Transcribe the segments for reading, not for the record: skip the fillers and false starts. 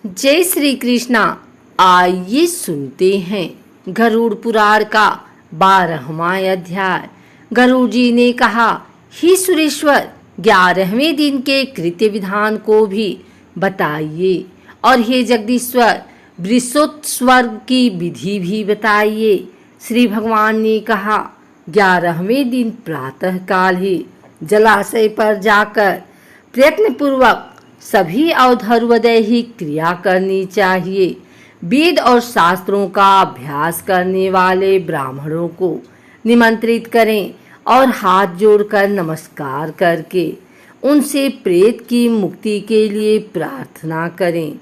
जय श्री कृष्णा। आइए सुनते हैं गरुड़ पुराण का 12वां अध्याय। गरुड़ जी ने कहा, हे सुरेश्वर, 11वें दिन के कृत्य विधान को भी बताइए, और हे जगदीश्वर, वृषोत्सर्ग की विधि भी बताइए। श्री भगवान ने कहा, 11वें दिन प्रातः काल ही जलाशय पर जाकर प्रयत्न पूर्वक सभी अवधर्वदैहिक क्रिया करनी चाहिए। वेद और शास्त्रों का अभ्यास करने वाले ब्राह्मणों को निमंत्रित करें और हाथ जोड़कर नमस्कार करके उनसे प्रेत की मुक्ति के लिए प्रार्थना करें।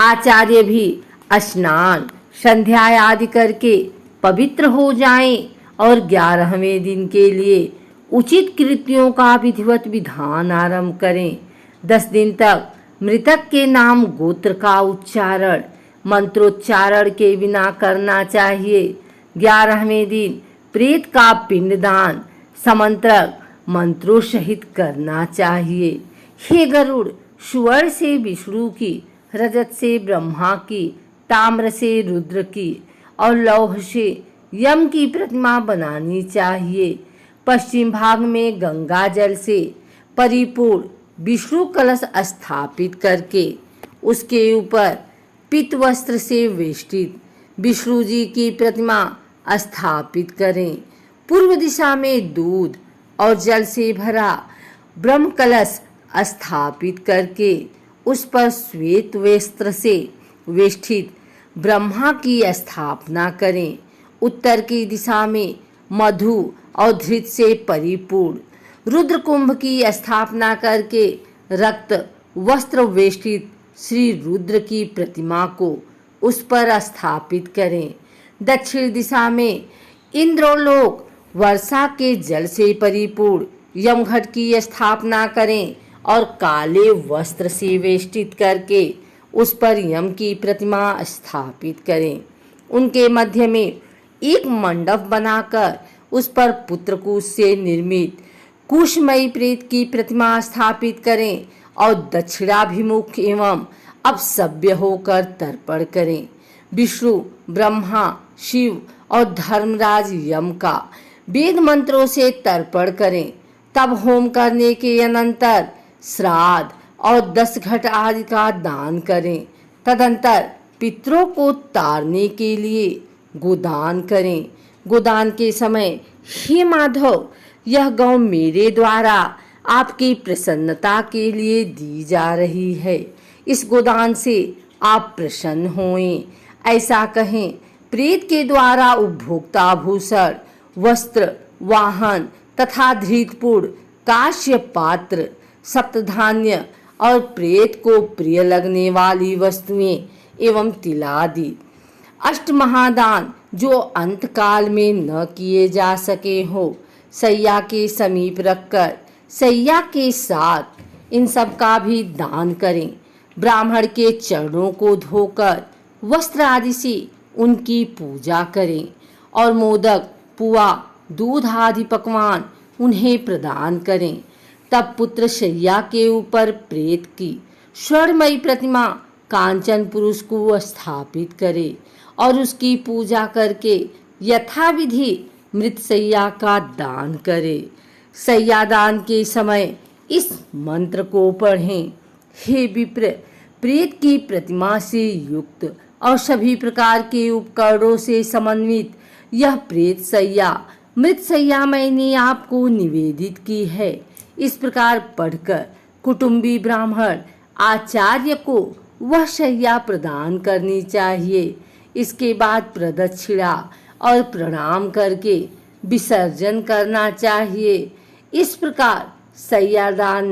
आचार्य भी स्नान संध्या आदि करके पवित्र हो जाएं और 11वें दिन के लिए उचित कृत्यों का विधिवत विधान आरंभ करें। 10 दिन तक मृतक के नाम गोत्र का उच्चारण मंत्रोच्चारण के बिना करना चाहिए। 11वें दिन प्रेत का पिंडदान समंत्रक मंत्रों सहित करना चाहिए। हे गरुड़, स्वर्ण से विष्णु की, रजत से ब्रह्मा की, ताम्र से रुद्र की और लौह से यम की प्रतिमा बनानी चाहिए। पश्चिम भाग में गंगा जल से परिपूर्ण विष्णु कलश स्थापित करके उसके ऊपर पीत वस्त्र से वेष्टित विष्णु जी की प्रतिमा स्थापित करें। पूर्व दिशा में दूध और जल से भरा ब्रह्म कलश स्थापित करके उस पर श्वेत वस्त्र से वेष्टित ब्रह्मा की स्थापना करें। उत्तर की दिशा में मधु और धृत से परिपूर्ण रुद्र कुंभ की स्थापना करके रक्त वस्त्र वेष्टित श्री रुद्र की प्रतिमा को उस पर स्थापित करें। दक्षिण दिशा में इंद्रलोक वर्षा के जल से परिपूर्ण यमघट की स्थापना करें और काले वस्त्र से वेष्टित करके उस पर यम की प्रतिमा स्थापित करें। उनके मध्य में एक मंडप बनाकर उस पर पुत्रकुश से निर्मित कुशमयी प्रेत की प्रतिमा स्थापित करें और दक्षिणाभिमुख एवं अपसभ्य होकर तर्पण करें। विष्णु, ब्रह्मा, शिव और धर्मराज यम का वेद मंत्रों से तर्पण करें। तब होम करने के अनंतर श्राद्ध और 10 घट आदि का दान करें। तदंतर पितरों को तारने के लिए गोदान करें। गोदान के समय, हे माधव, यह गौ मेरे द्वारा आपकी प्रसन्नता के लिए दी जा रही है। इस गोदान से आप प्रसन्न होएं, ऐसा कहें। प्रेत के द्वारा उपभोक्ता भूषण, वस्त्र, वाहन तथा धृतपुर, काश्य पात्र, सप्तधान्य और प्रेत को प्रिय लगने वाली वस्तुएं एवं तिलादि 8 महादान जो अंतकाल में न किए जा सके हो, सैया के समीप रखकर सैया के साथ इन सब का भी दान करें। ब्राह्मण के चरणों को धोकर वस्त्र आदि से उनकी पूजा करें और मोदक, पुआ, दूध आदि पकवान उन्हें प्रदान करें। तब पुत्र शैया के ऊपर प्रेत की स्वर्णमयी प्रतिमा कांचन पुरुष को स्थापित करे और उसकी पूजा करके यथाविधि मृत सैया का दान करे। सैया दान के समय इस मंत्र को पढ़ें। हे विप्र, प्रेत की प्रतिमा से युक्त और सभी प्रकार के उपकरणों से समन्वित यह प्रेत सैया, मृत सैया मैंने आपको निवेदित की है। इस प्रकार पढ़कर कुटुंबी ब्राह्मण आचार्य को वह शैया प्रदान करनी चाहिए। इसके बाद प्रदक्षिणा और प्रणाम करके विसर्जन करना चाहिए। इस प्रकार सैयादान,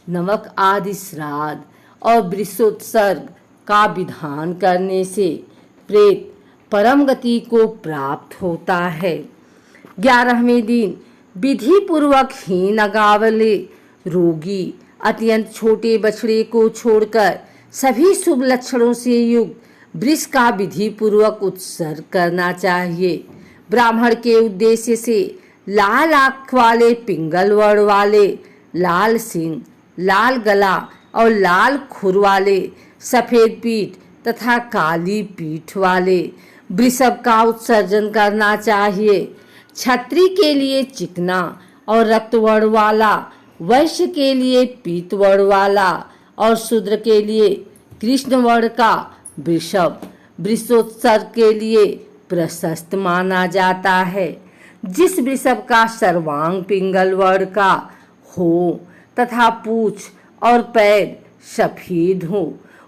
नमक आदि श्राद्ध और वृषोत्सर्ग का विधान करने से प्रेत परम गति को प्राप्त होता है। 11वें दिन विधि पूर्वक हीन अगावले रोगी अत्यंत छोटे बछड़े को छोड़कर सभी शुभ लक्षणों से युक्त वृष का विधि पूर्वक उत्सर्ग करना चाहिए। ब्राह्मण के उद्देश्य से लाल आँख वाले, पिंगल वर्ण वाले, लाल सिंह, लाल गला और लाल खुर वाले, सफेद पीठ, तथा काली पीठ वाले वृषभ का उत्सर्जन करना चाहिए। क्षत्रिय के लिए चिकना और रक्तवर्ण वाला, वैश्य के लिए पीतवर्ण वाला और शूद्र के लिए कृष्ण वर्ण का वृषभ वृषोत्सर्ग के लिए प्रशस्त माना जाता है। जिस वृषभ का सर्वांग पिंगल वर्ण का हो तथा पूंछ और पैर सफेद हो,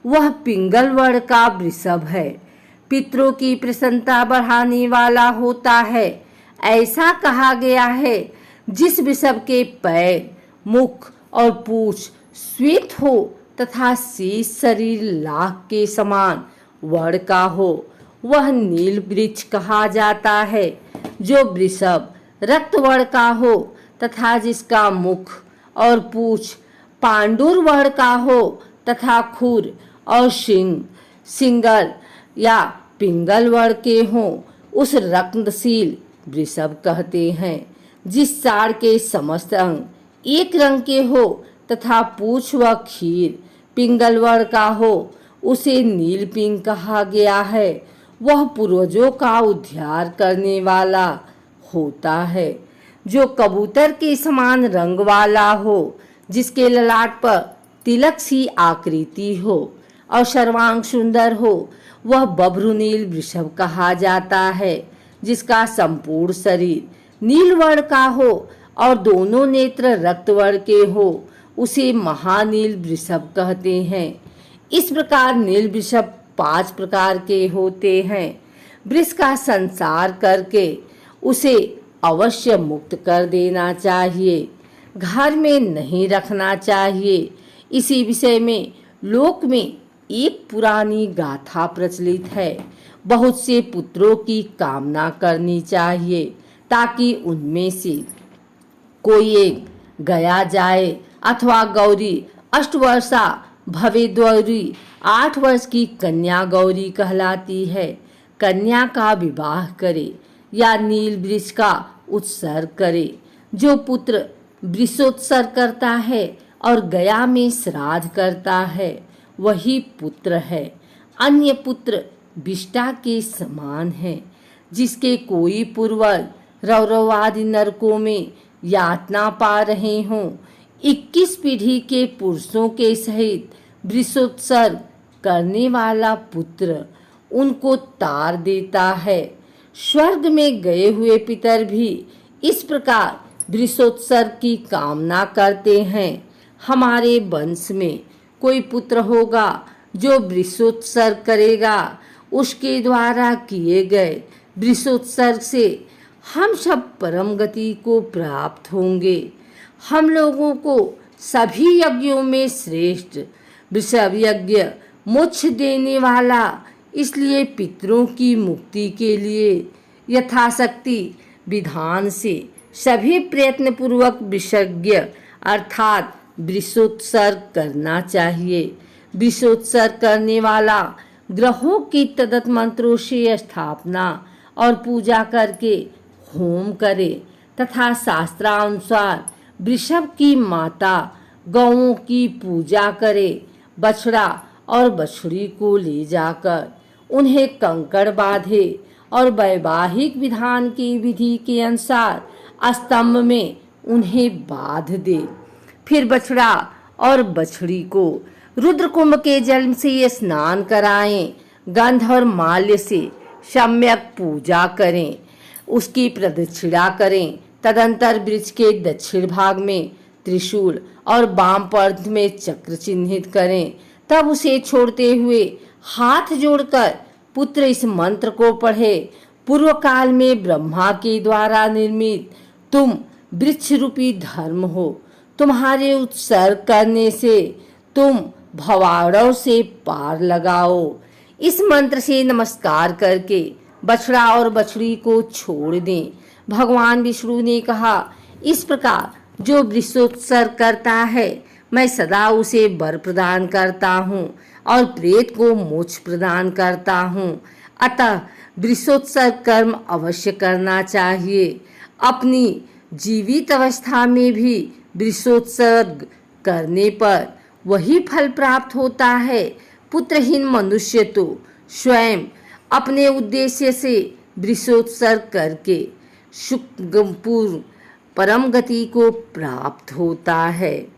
वह पिंगल वर्ण का वृषभ है। पितरों की प्रसन्नता बढ़ाने वाला होता है। ऐसा कहा गया है, जिस वृषभ के पैर, मुख और पूंछ श्वेत हो तथा शेष शरीर लाख के समान वर्ण का हो, वह नील वृक्ष कहा जाता है। जो वृषभ रक्तवर्ण का हो तथा जिसका मुख और पूंछ पांडुर वर्ण का हो तथा खुर और सिंगल या पिंगल वर्ण के हों, उस रत्नशील वृषभ कहते हैं। जिस साड़ के समस्त अंग एक रंग के हो तथा पूंछ व खीर पिंगल वर्ण का हो, उसे नीलपिंग कहा गया है। वह पूर्वजों का उद्धार करने वाला होता है। जो कबूतर के समान रंग वाला हो, जिसके ललाट पर तिलक सी आकृति हो और सर्वांग सुंदर हो, वह बभ्रुनील वृषभ कहा जाता है। जिसका संपूर्ण शरीर नील वर्ण का हो और दोनों नेत्र रक्तवर्ण के हो, उसे महानील वृषभ कहते हैं। इस प्रकार नील वृषभ 5 प्रकार के होते हैं। वृष का संसार करके उसे अवश्य मुक्त कर देना चाहिए, घर में नहीं रखना चाहिए। इसी विषय में लोक में एक पुरानी गाथा प्रचलित है। बहुत से पुत्रों की कामना करनी चाहिए ताकि उनमें से कोई एक गया जाए अथवा गौरी 8 वर्षा भवे गौरी 8 वर्ष की कन्या गौरी कहलाती है। कन्या का विवाह करे या नील वृक्ष का उत्सर्ग करे। जो पुत्र वृषोत्सर्ग करता है और गया में श्राद्ध करता है, वही पुत्र है। अन्य पुत्र विष्टा के समान है। जिसके कोई पूर्वज रौरवादि नरकों में यातना पा रहे हों, 21 पीढ़ी के पुरुषों के सहित वृषोत्सर्ग करने वाला पुत्र उनको तार देता है। स्वर्ग में गए हुए पितर भी इस प्रकार वृषोत्सर्ग की कामना करते हैं। हमारे वंश में कोई पुत्र होगा जो वृषोत्सर्ग करेगा, उसके द्वारा किए गए वृषोत्सर्ग से हम सब परम गति को प्राप्त होंगे। हम लोगों को सभी यज्ञों में श्रेष्ठ वृषभ यज्ञ मोक्ष देने वाला, इसलिए पितरों की मुक्ति के लिए यथाशक्ति विधान से सभी प्रयत्न पूर्वक वृषज्ञ अर्थात वृषोत्सर्ग करना चाहिए। वृषोत्सर्ग करने वाला ग्रहों की तदत मंत्रों से स्थापना और पूजा करके होम करे तथा शास्त्रानुसार वृषभ की माता गौओं की पूजा करे। बछड़ा और बछड़ी को ले जाकर उन्हें कंकड़ बांधे और वैवाहिक विधान की विधि के अनुसार स्तंभ में उन्हें बांध दे। फिर बछड़ा और बछड़ी को रुद्र कुंभ के जल से स्नान कराएं, गंध और माल्य से सम्यक पूजा करें, उसकी प्रदक्षिणा करें। तदंतर वृक्ष के दक्षिण भाग में त्रिशूल और वाम पर्द में चक्र चिन्हित करें। तब उसे छोड़ते हुए हाथ जोड़कर पुत्र इस मंत्र को पढ़े। पूर्व काल में ब्रह्मा के द्वारा निर्मित तुम वृक्ष रूपी धर्म हो। तुम्हारे उत्सर्ग करने से तुम भवाड़ों से पार लगाओ। इस मंत्र से नमस्कार करके बछड़ा और बछड़ी को छोड़ दें। भगवान विष्णु ने कहा, इस प्रकार जो वृषोत्सर्ग करता है, मैं सदा उसे वर प्रदान करता हूँ और प्रेत को मोक्ष प्रदान करता हूँ। अतः वृषोत्सर्ग कर्म अवश्य करना चाहिए। अपनी जीवित अवस्था में भी वृषोत्सर्ग करने पर वही फल प्राप्त होता है। पुत्रहीन मनुष्य तो स्वयं अपने उद्देश्य से वृषोत्सर्ग करके सुखपूर्ण परम गति को प्राप्त होता है।